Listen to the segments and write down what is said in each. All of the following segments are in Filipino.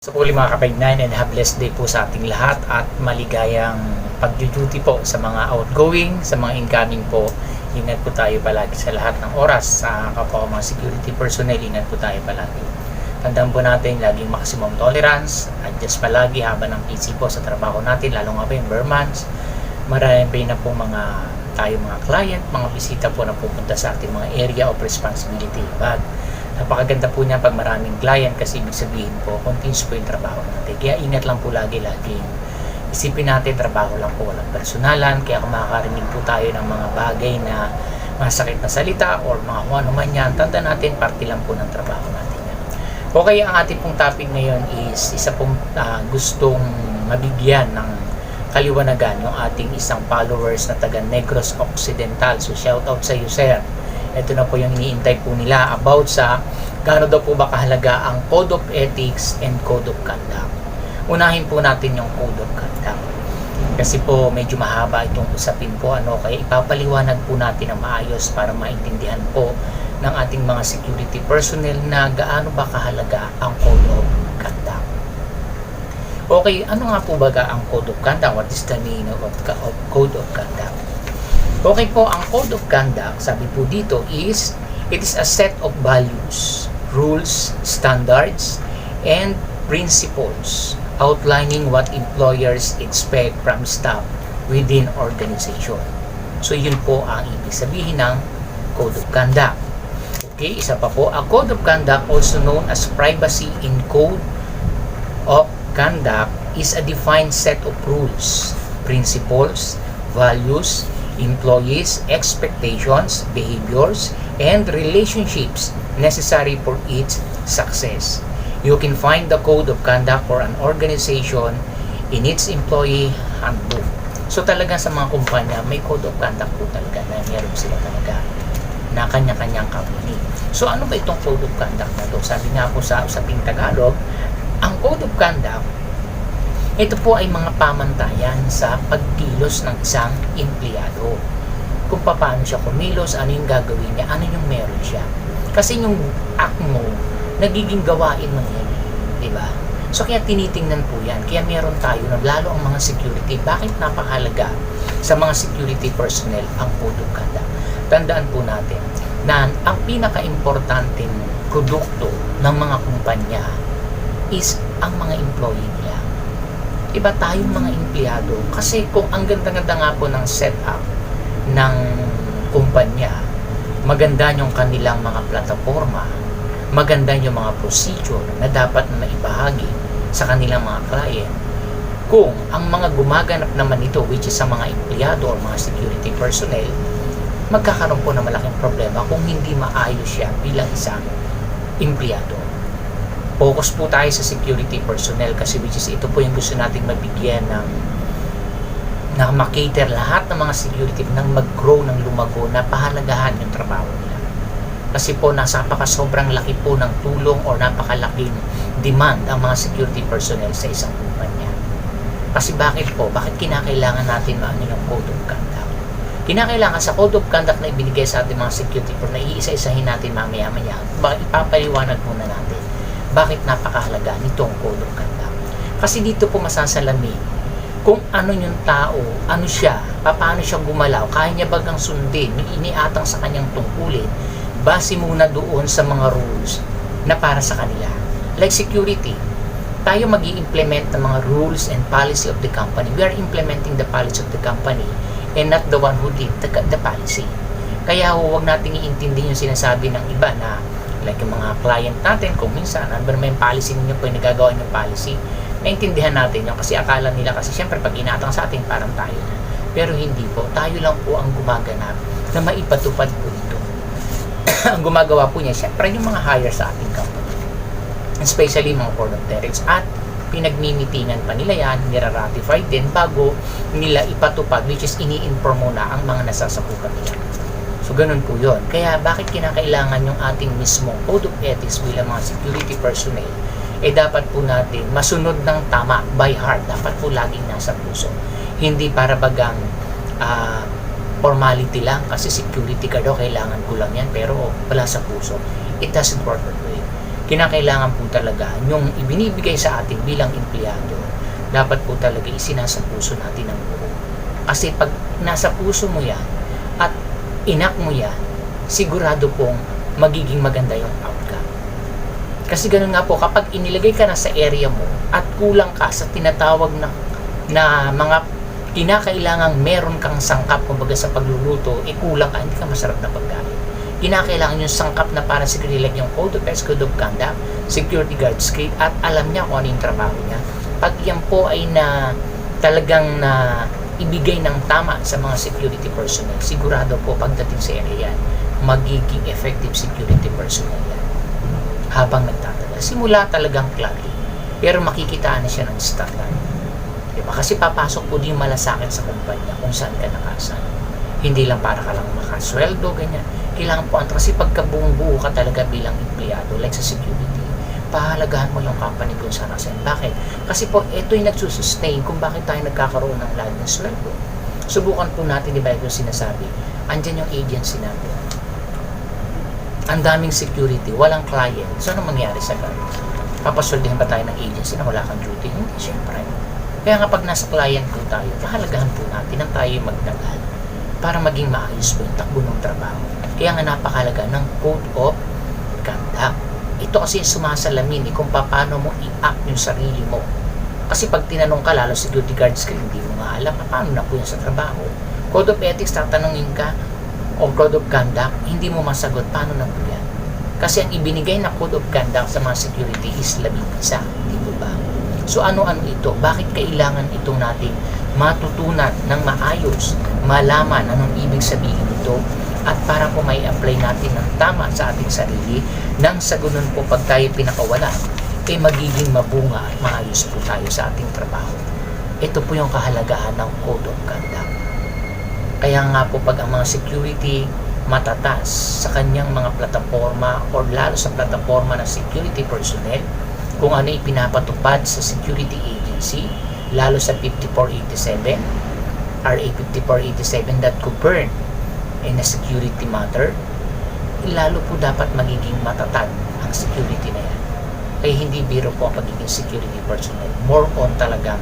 So po mga kapagnan, and have blessed day po sa ating lahat at maligayang pag-duty po sa mga outgoing, sa mga incoming po. Ingat po tayo palagi sa lahat ng oras. Sa kapwa mga security personnel, ingat po tayo palagi. Tandaan po natin, laging maximum tolerance, adjust palagi habang ng PC po sa trabaho natin, lalo nga po yung Burmans. Marami na po tayo mga client, mga bisita po na pupunta sa ating mga area of responsibility. But napakaganda po niya pag maraming client kasi ibig sabihin po, continuous po yung trabaho natin. Kaya ingat lang po laging isipin natin, trabaho lang po, walang personalan. Kaya kung makakarinig po tayo ng mga bagay na masakit na salita or mga kung ano man yan, tanda natin, parte lang po ng trabaho natin yan. Okay, ang ating pong topic ngayon is isa pong gustong mabigyan ng kaliwanagan yung ating isang followers na taga Negros Occidental. So shout out sa iyo, sir. Ito na po yung iniintay po nila about sa gaano daw po ba kahalaga ang Code of Ethics and Code of Conduct. Unahin po natin yung Code of Conduct. Kasi po medyo mahaba itong usapin po, kaya ipapaliwanag po natin ng maayos para maintindihan po ng ating mga security personnel na gaano ba kahalaga ang Code of Conduct. Okay, ano nga po ba ang Code of Conduct? What is the meaning of Code of Conduct? Okay po, ang Code of Conduct, sabi po dito is, it is a set of values, rules, standards, and principles outlining what employers expect from staff within organization. So yun po ang ibig sabihin ng Code of Conduct. Okay, isa pa po, a Code of Conduct, also known as Privacy in Code of Conduct, is a defined set of rules, principles, values, employees' expectations, behaviors, and relationships necessary for its success. You can find the Code of Conduct for an organization in its employee handbook. So talaga sa mga kumpanya, may Code of Conduct po talaga na meron sila talaga na kanya-kanyang company. So ano ba itong Code of Conduct na to? Sabi nga po sa usaping Tagalog, ang Code of Conduct, ito po ay mga pamantayan sa pagkilos ng isang empleyado. Kung paano siya kumilos, ano yung gagawin niya, ano yung meron siya. Kasi yung act mo, nagiging gawain mo yan. Diba? So kaya tinitingnan po yan. Kaya meron tayo, lalo ang mga security. Bakit napakahalaga sa mga security personnel ang Code of Conduct? Tandaan po natin na ang pinaka-importanting produkto ng mga kumpanya is ang mga employee nila. Iba tayong mga empleyado kasi kung ang ganda-ganda nga po ng setup ng kumpanya, maganda yung kanilang mga plataforma, maganda yung mga procedure na dapat na maibahagi sa kanilang mga client. Kung ang mga gumaganap naman ito, which is sa mga empleyado o mga security personnel, magkakaroon po ng malaking problema kung hindi maayos siya bilang isang empleyado. Focus po tayo sa security personnel kasi which is ito po yung gusto nating mabigyan ng na makater lahat ng mga security nang mag-grow, ng lumago, na pahalagahan yung trabaho nila. Kasi po sobrang laki po ng tulong o napakalaking demand ang mga security personnel sa isang kumpanya. Kasi bakit kinakailangan natin maano yung Code of Conduct? Kinakailangan sa Code of Conduct na ibinigay sa ating mga security personnel, na iisa-isahin natin mamaya-maya. Ipapaliwanag muna natin bakit napakahalaga nitong Code of Conduct. Kasi dito po masasalamin kung ano yung tao, ano siya, paano siya gumalaw, kaya niya bagang sundin, yung iniatang sa kanyang tungkulin, base muna doon sa mga rules na para sa kanila. Like security, tayo mag-i-implement ng mga rules and policy of the company. We are implementing the policy of the company and not the one who did the policy. Kaya huwag nating iintindi yung sinasabi ng iba na like yung mga client natin, kung minsan, ano ba naman yung policy ninyo po yung nagagawa yung policy, naintindihan natin yun kasi akala nila kasi syempre pag inatang sa atin parang tayo na. Pero hindi po, tayo lang po ang gumaganap na maipatupad po ito. Ang gumagawa po niya, syempre yung mga hire sa ating company. Especially mga board of directors at pinagmimitingan pa nila yan, nira-ratify din bago nila ipatupad, which is ini-inform muna ang mga nasasakupan nila. So, ganun po yun. Kaya, bakit kinakailangan yung ating mismong Code of Ethics bilang mga security personnel? Dapat po natin masunod ng tama, by heart. Dapat po laging nasa puso. Hindi para bagang formality lang, kasi security ka daw, kailangan ko lang yan, pero wala sa puso. It doesn't work that way. kinakailangan po talaga yung ibinibigay sa atin bilang empleyado, dapat po talaga isinasa puso natin ng buo. Kasi pag nasa puso mo yan at inak mo yan, sigurado pong magiging maganda yung outcome. Kasi ganun nga po, kapag inilagay ka na sa area mo at kulang ka sa tinatawag na mga kinakailangang meron kang sangkap, kumbaga sa pagluluto, kulang ka, hindi ka masarap na pagkain. Kinakailangan yung sangkap na para security, like yung Code of Ethics, Code of Conduct, Security Guard Script, at alam niya kung ano yung trabaho niya. Pag yan po ay talagang ibigay ng tama sa mga security personnel, sigurado po pagdating sa area yan, magiging effective security personnel yan. Habang nagtatagal, simula talagang cloudy, pero makikitaan na siya ng standard. Diba? Kasi papasok po din malasakit sa kumpanya kung saan ka nakasan. Hindi lang para ka lang makasweldo, ganyan. Kailangan po, kasi pagka buong-buo ka talaga bilang empleyado, like sa security, pahalagahan mo yung company kung saan nakasan. Bakit? Kasi po, ito yung nagsusustain kung bakit tayo nagkakaroon ng laging sweldo. Subukan po natin, di ba yung sinasabi, andyan yung agency natin. Ang daming security, walang client. So, anong mangyari sa ganun? Papasweldohin ba tayo ng agency na wala kang duty? Hindi, syempre. Kaya nga pag nasa client po tayo, pahalagahan po natin ang tayo magtagal para maging maayos po yung takbo ng trabaho. Kaya nga napakalaga ng Code of Conduct. Ito kasi sumasalamin kung paano mo i-act yung sarili mo. Kasi pag tinanong ka, lalo security guards ka, hindi mo nga alam paano na po yun sa trabaho. Code of Ethics, tatanungin ka, o Code of Conduct, hindi mo masagot paano na po yan. Kasi ang ibinigay na Code of Conduct sa mga security is 11, di po ba? So ano-ano ito? Bakit kailangan itong natin matutunan ng maayos, malaman anong ibig sabihin ito, at para po may apply natin ng tama sa ating sarili, nang sa ganun po pag tayo pinakawalan, magiging mabunga at maayos po tayo sa ating trabaho. Ito po yung kahalagahan ng Code of Conduct. Kaya nga po pag ang mga security matatas sa kanyang mga plataforma o lalo sa plataforma ng security personnel, kung ano ipinapatupad sa security agency, lalo sa 5487, RA 5487 that govern in a security matter, lalo po dapat magiging matatag ang security na yan. Kaya hindi biro po ang pagiging security personnel. More on talagang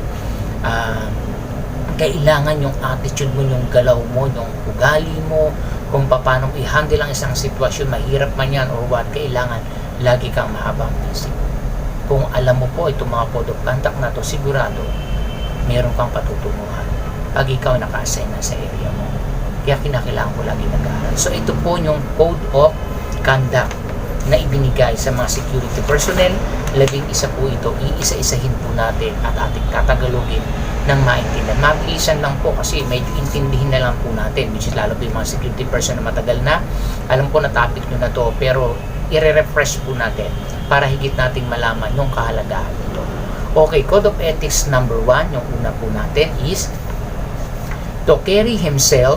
kailangan yung attitude mo, yung galaw mo, yung ugali mo, kung paano i-handle ang isang sitwasyon, mahirap man yan or what, kailangan lagi kang mahabang isip. Kung alam mo po itong mga Code of Conduct na to, sigurado meron kang patutunguhan pag ikaw naka-assign na sa area mo. Kaya kinakailangan ko lagi nag-aaral. So ito po yung Code of Conduct na ibinigay sa mga security personnel. 11 po ito, iisa-isahin po natin at ating tatagalogin ng maintindihan. Mabilisan lang po kasi medyo intindihin na lang po natin, which is lalo po yung mga security person na matagal na. Alam ko na topic nyo na to, pero i-refresh po natin para higit nating malaman yung kahalagahan nito. Okay, Code of Ethics number 1, yung una po natin is to carry himself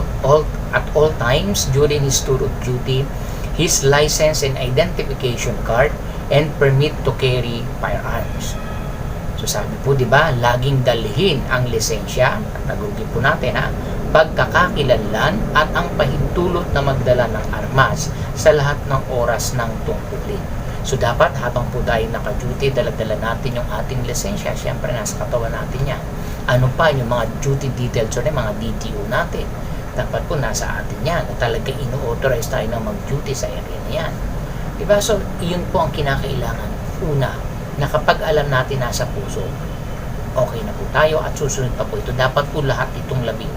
at all times during his tour of duty, his license and identification card, and permit to carry firearms. So sabi po, di ba, laging dalhin ang lisensya, at nagugit po natin pagkakakilanlan at ang pahintulot na magdala ng armas sa lahat ng oras ng tungkulin. So dapat habang po tayo naka-duty, dala-dala natin yung ating lisensya. Siyempre nasa katawan natin yan. Ano pa yung mga duty details o mga DTO natin, dapat po nasa atin yan. At talagang ino-authorize tayo na mag-duty sa area na yan. Diba? So yun po ang kinakailangan. Una, na kapag alam natin nasa puso, okay na po tayo at susunod pa po ito. Dapat po lahat itong 11.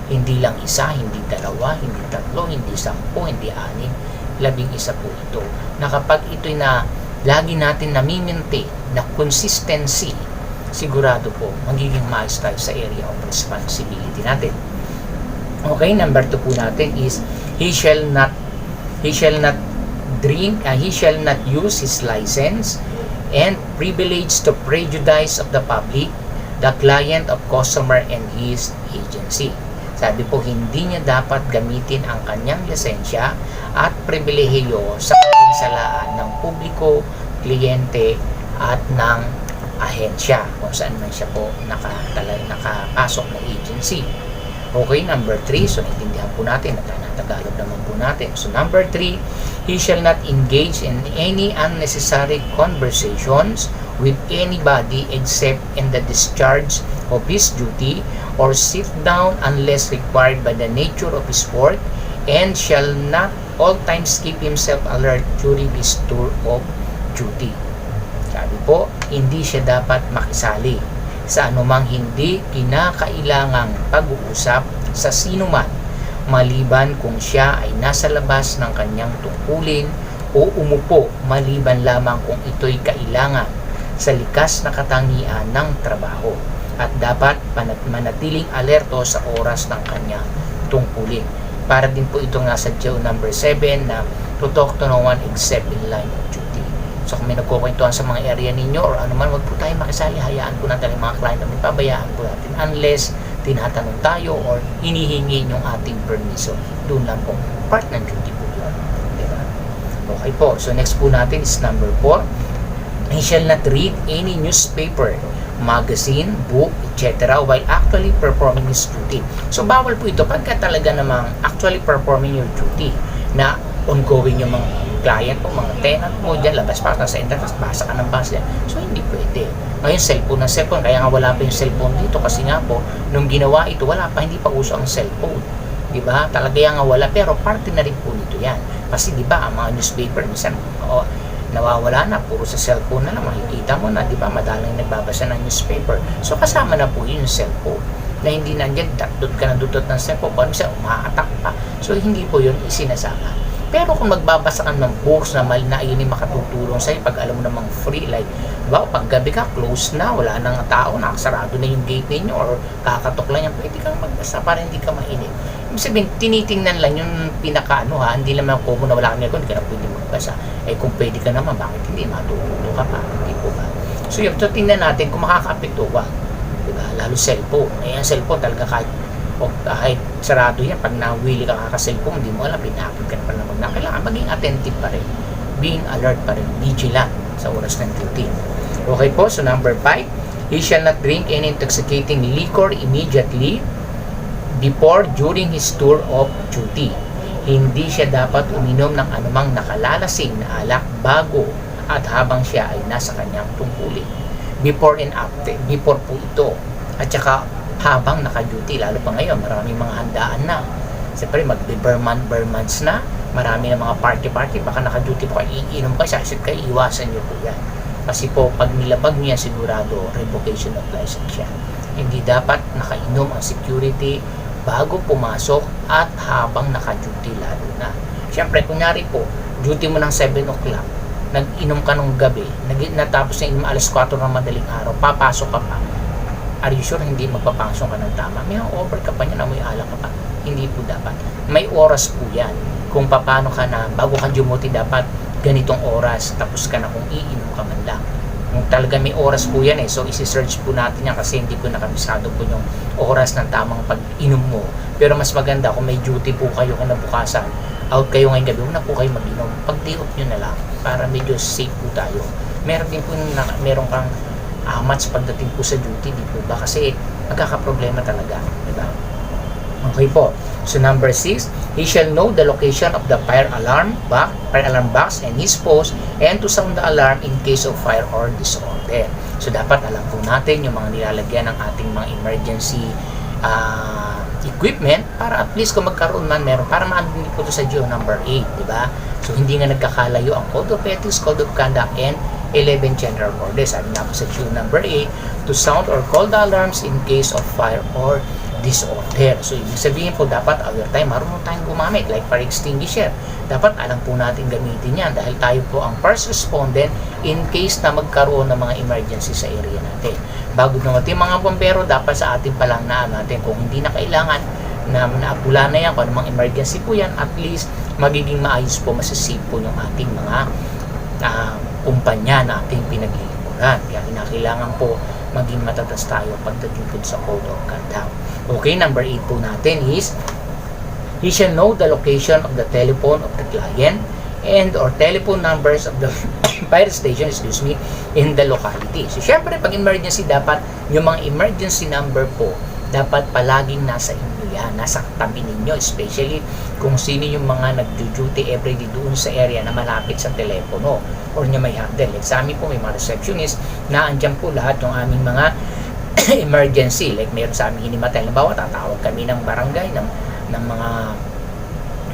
Hindi lang isa, hindi dalawa, hindi tatlo, hindi 10, hindi 6. 11 po ito. Na kapag ito'y na lagi natin namiminti na consistency, sigurado po magiging maayos tayo sa area of responsibility natin. Okay, number 2 po natin is he shall not use his license and privilege to prejudice of the public, the client of customer and his agency. Sabi po, hindi niya dapat gamitin ang kanyang lisensya at pribilehiyo sa kapisalaan ng publiko, kliyente at ng ahensya kung saan man siya po nakapasok na agency. Okay, number 3, so naintindihan po natin, Tagalog naman po natin. So number 3, he shall not engage in any unnecessary conversations with anybody except in the discharge of his duty, or sit down unless required by the nature of his work, and shall not all times keep himself alert during his tour of duty. Sabi po, hindi siya dapat makisali sa anumang hindi kinakailangang pag-uusap sa sinuman, maliban kung siya ay nasa labas ng kanyang tungkulin, o umupo maliban lamang kung ito'y kailangan sa likas na katangian ng trabaho, at dapat manatiling alerto sa oras ng kanyang tungkulin. Para din po ito nga sa Joe number 7 na to talk to no one except in line of duty. So kung may nagkukwentuhan sa mga area ninyo or ano man, wag po tayo makisali, hayaan po natin yung mga client namin, pabayaan po natin unless tinatanong tayo or hinihingi yung ating permiso. Doon lang po, part ng duty po yun. Diba? Okay po, so next po natin is number 4. He shall not read any newspaper, magazine, book, etc. while actually performing his duty. So bawal po ito pagka talaga namang actually performing your duty, na ongoing yung mga client mo, mga tenant mo dyan, labas pa sa internet, basa ka ng basa yan. So hindi pwede. Ngayon, cellphone, kaya nga wala pa yung cellphone dito kasi nga po, nung ginawa ito, wala pa, hindi pa uso ang cellphone. Diba? Talaga yan nga wala, pero parte na rin po nito yan. Kasi diba, ang mga newspaper, minsan, nawawala na, puro sa cellphone na lang, makikita mo na, diba, madalang nagbabasa ng newspaper. So kasama na po yun yung cellphone, na hindi nandiyan, dot ka na dutot ng cellphone, paano siya, umaatak pa. So hindi po yun isinasama. Pero kung magbabasa ka ng books na yun yung makatutulong sa'yo pag alam mo namang free, like, diba, pag gabi ka, close na, wala nang tao, nakasarado na yung gate ninyo, or kakatok lang yan, pwede kang magbasa para hindi ka mainip. Ibig sabihin, tinitingnan lang yung hindi naman common na wala kang hindi ka na pwede magbasa. Eh kung pwede ka naman, bakit hindi? Matutulong ka pa, hindi po ba? So yun, so tingnan natin kung makaka-apekto ba. Diba? Lalo cellphone. Eh, ang cellphone talaga kahit sarado yan, pag nawili ka kaka-cellphone, hindi mo alam, pinakit ka na pala na kailangan maging attentive pa rin, being alert pa rin, vigilant sa oras ng duty. Okay po, so number 5, he shall not drink any intoxicating liquor immediately before, during his tour of duty. Hindi siya dapat uminom ng anumang nakalalasing na alak bago at habang siya ay nasa kanyang tungkulin. Before and after, before po ito, at saka habang naka-duty, lalo pa ngayon, maraming mga handaan na. Siyempre, mag-Bermans na, marami na mga party-party, baka naka-duty po kayo, iinom kayo, sasip kayo, iwasan nyo po yan. Kasi po, pag nilabag nyo yan, sigurado, revocation of license yan. Hindi dapat nakainom ang security bago pumasok at habang naka-duty lalo na. Siyempre, kunyari po, duty mo ng 7 o'clock, nag-inom ka nung gabi, natapos na inom alas 4 ng madaling araw, papasok ka pa, are you sure hindi magpapasok ka ng tama? May over ka pa niya na may alak ka pa. Hindi po dapat. May oras po yan. Kung paano ka na, bago ka dumuti, dapat ganitong oras, tapos ka na kung iinom ka man lang. Kung talaga may oras po yan so isi-search po natin yan kasi hindi po nakabisado po yung oras ng tamang pag-inom mo. Pero mas maganda kung may duty po kayo kinabukasan, out kayo ngayong gabi, na po kayo mag-inom. Pag-day off nyo na lang para medyo safe po tayo. Meron din po meron kang match pagdating po sa duty, di po ba? Kasi magkakaproblema talaga, di ba? Okay po. So number 6, he shall know the location of the fire alarm box and his post, and to sound the alarm in case of fire or disorder. So dapat alam po natin yung mga nilalagyan ng ating mga emergency equipment para at least kung magkaroon man meron, para maandun po ito sa GO number 8, di ba? So hindi nga nagkakalayo ang Code of Ethics, Code of Conduct, and 11 General Orders. Sabi nga po sa GO number 8, to sound or call the alarms in case of fire or disorder. So ibig sabihin po, dapat all the time marunong tayong gumamit, like fire extinguisher. Dapat alam po natin gamitin yan dahil tayo po ang first respondent in case na magkaroon ng mga emergency sa area natin. Bago naman mga bombero, dapat sa atin palang natin kung hindi na kailangan na naapula na yan, kung anumang emergency po yan, at least magiging maayos po, masasave po yung ating mga kumpanya na ating pinaglilingkuran. Kaya kinakailangan po maging matatas tayo pagdating po sa Code of Conduct. Okay, number 8 po natin is he shall know the location of the telephone of the client and or telephone numbers of the fire station, in the locality. So, syempre, pag emergency, dapat yung mga emergency number po, dapat palaging nasa inyo yan. Nasa tabi ninyo, especially kung sino yung mga nag-duty everyday doon sa area na malapit sa telepono or niya may handle. Like sa amin po, may mga receptionist na andyan po lahat yung aming mga emergency. Like meron sa aming hinimatay. Halimbawa, tatawag kami ng barangay, ng mga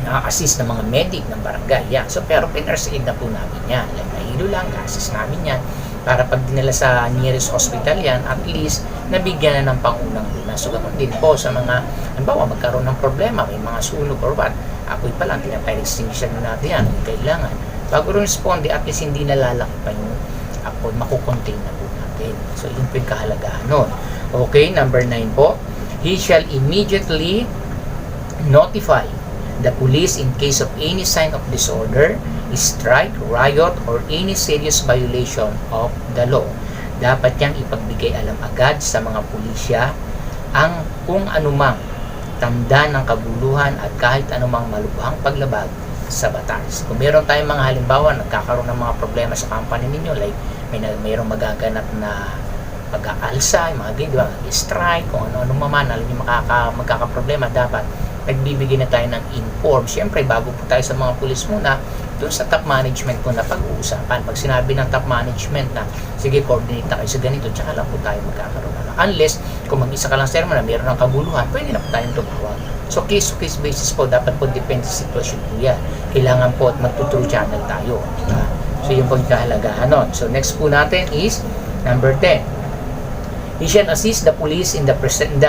assist ng mga medic ng barangay. Yeah. So, pero pinurse aid na po namin yan. Like, nahilo lang, assist namin yan. Para pag dinala sa nearest hospital yan, at least, nabigyan na ng pangunang luna. So, ganoon din po sa mga, halimbawa, magkaroon ng problema, may mga sunog or what, apoy pa lang, pinapa-extinction na natin yan, kung kailangan. Bago responde, at least hindi nalalaki pa yung apoy, makukontain na po natin. So, yun po yung kahalagahan nun. Okay, number 9 po. He shall immediately notify the police in case of any sign of disorder, strike, riot, or any serious violation of the law. Dapat niyang ipagbigay alam agad sa mga pulisya ang kung anumang tanda ng kabuluhan at kahit anumang malubhang paglabag sa batas. Kung meron tayong mga halimbawa, nagkakaroon ng mga problema sa company ninyo, like mayroong magaganap na pag-aalsa, mga ganyan, strike, kung ano-ano man, alam niyo magkakaproblema, dapat nagbibigay na tayo ng inform. Siyempre, bago po tayo sa mga pulis muna, doon sa top management po na pag-uusapan. Pag sinabi ng top management na, sige, coordinate na kayo sa ganito, tsaka lang po tayo magkakaroon na. Unless, kung mag-isa ka lang sir na mayroon ng kabuluhan, pwede na po tayong tumawag. So, case-to-case basis po, dapat po depende sa sitwasyon po yan. Kailangan po at mag-true channel tayo. So, yun po yung kahalagahan nun. So, next po natin is number 10. He shall assist the police in the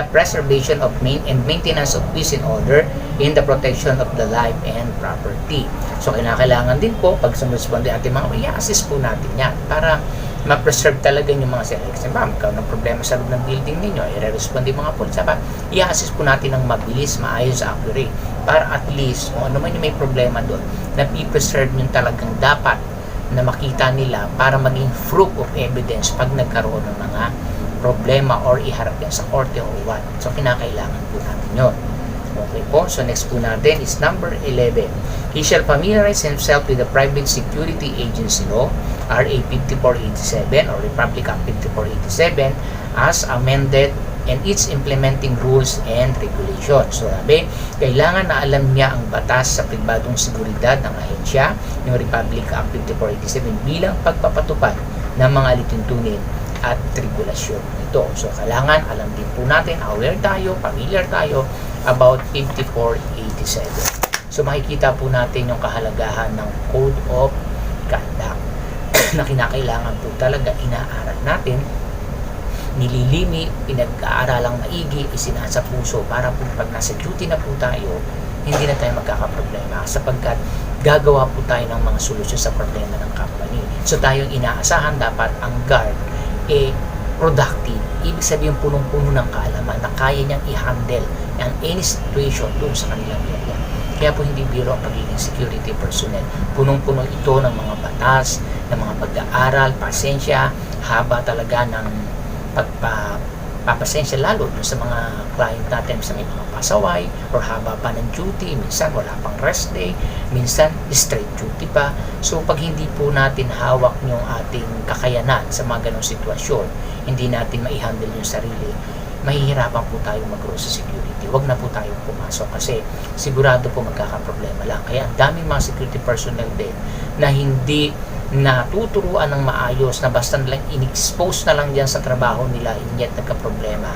preservation of and maintenance of peace and order in the protection of the life and property. So, kinakailangan din po, pag sumuresponde ating mga, i-assist po natin yan para ma-preserve talaga yung mga select. Kasi ba, magkaroon ng problema sa loob ng building ninyo, i-responde mga pulis. I-assist po natin ng mabilis, maayos, accurate. Para at least, kung ano man yung may problema doon, na i-preserve yung talagang dapat na makita nila para maging proof of evidence pag nagkaroon ng mga problema or iharap yan sa korte or what. So, kinakailangan po natin yun. Okay po. So, next po natin is number 11. He shall familiarize himself with the Private Security Agency Law, RA 5487 or Republic Act 5487 as amended and its implementing rules and regulations. So, sabi, kailangan na alam niya ang batas sa pribadong seguridad ng ahensya, yung Republic Act 5487 bilang pagpapatupad ng mga lituntunin at regulasyon ito. So, kailangan alam din po natin, aware tayo, familiar tayo about 5487. So, makikita po natin yung kahalagahan ng Code of Conduct na kinakailangan po talaga inaaral natin, nililimi, pinag-aaralang maigi, isinasa puso para po pag nasa duty na po tayo, hindi na tayo magkakaproblema sapagkat gagawa po tayo ng mga solusyon sa problema ng company. So, tayong inaasahan dapat ang guard productive. Ibig sabihin punong-puno ng kaalaman na kaya niyang i-handle ang any situation doon sa kanilang area. Kaya po hindi biro ang pagiging security personnel. Punong-puno ito ng mga batas, ng mga pag-aaral, pasensya, haba talaga ng papasensya lalo sa mga client natin sa may mga pasaway or haba pa ng duty, minsan wala pang rest day, minsan straight duty pa. So pag hindi po natin hawak yung ating kakayanan sa mga ganong sitwasyon, hindi natin mai-handle yung sarili, mahihirapan po tayo mag-grow sa security. Huwag na po tayo pumasok kasi sigurado po magkakaproblema lang. Kaya ang daming mga security personnel din na hindi natuturuan ng maayos na basta lang in-expose na lang dyan sa trabaho nila yet nagka-problema.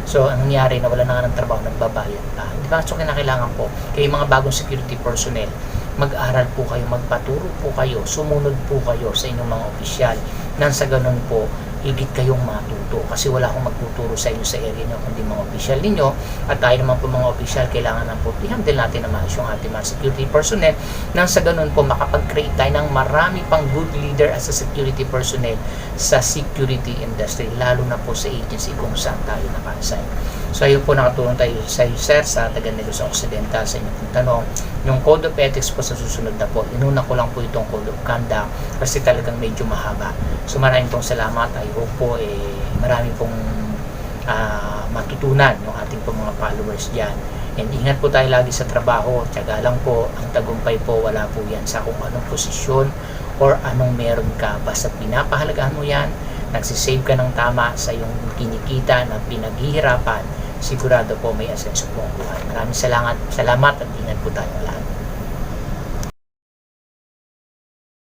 So, ang nangyari na wala na nga ng trabaho, nagbabayad pa. Di ba? So, kinakailangan po, kayo mga bagong security personnel, mag-aral po kayo, magpaturo po kayo, sumunod po kayo sa inyong mga opisyal nang sa ganun po, higit kayong matuto kasi wala akong magtuturo sa inyo sa area nyo kundi mga opisyal ninyo at tayo naman po mga opisyal kailangan na po i-handle natin naman yung ating mga security personnel nang sa ganun po makapag-create tayo ng marami pang good leader as a security personnel sa security industry lalo na po sa agency kung saan tayo naka-assign. So ayun po nakatulong tayo sa iyo sir sa Taga-Negros Occidental sa inyong tanong. Yung Code of Ethics po sa susunod na po. Inuna ko lang po itong Code of Conduct kasi talagang medyo mahaba. So maraming pong salamat. I hope po marami pong matutunan yung ating po mga followers dyan. And ingat po tayo lagi sa trabaho. Tiyaga lang po. Ang tagumpay po wala po yan sa kung anong posisyon or anong meron ka. Basta pinapahalagahan mo yan. Nagsisave ka ng tama sa iyong kinikita na pinaghihirapan sigurado po may asenso po ang buhay. Maraming salamat at ingat po tayo lahat.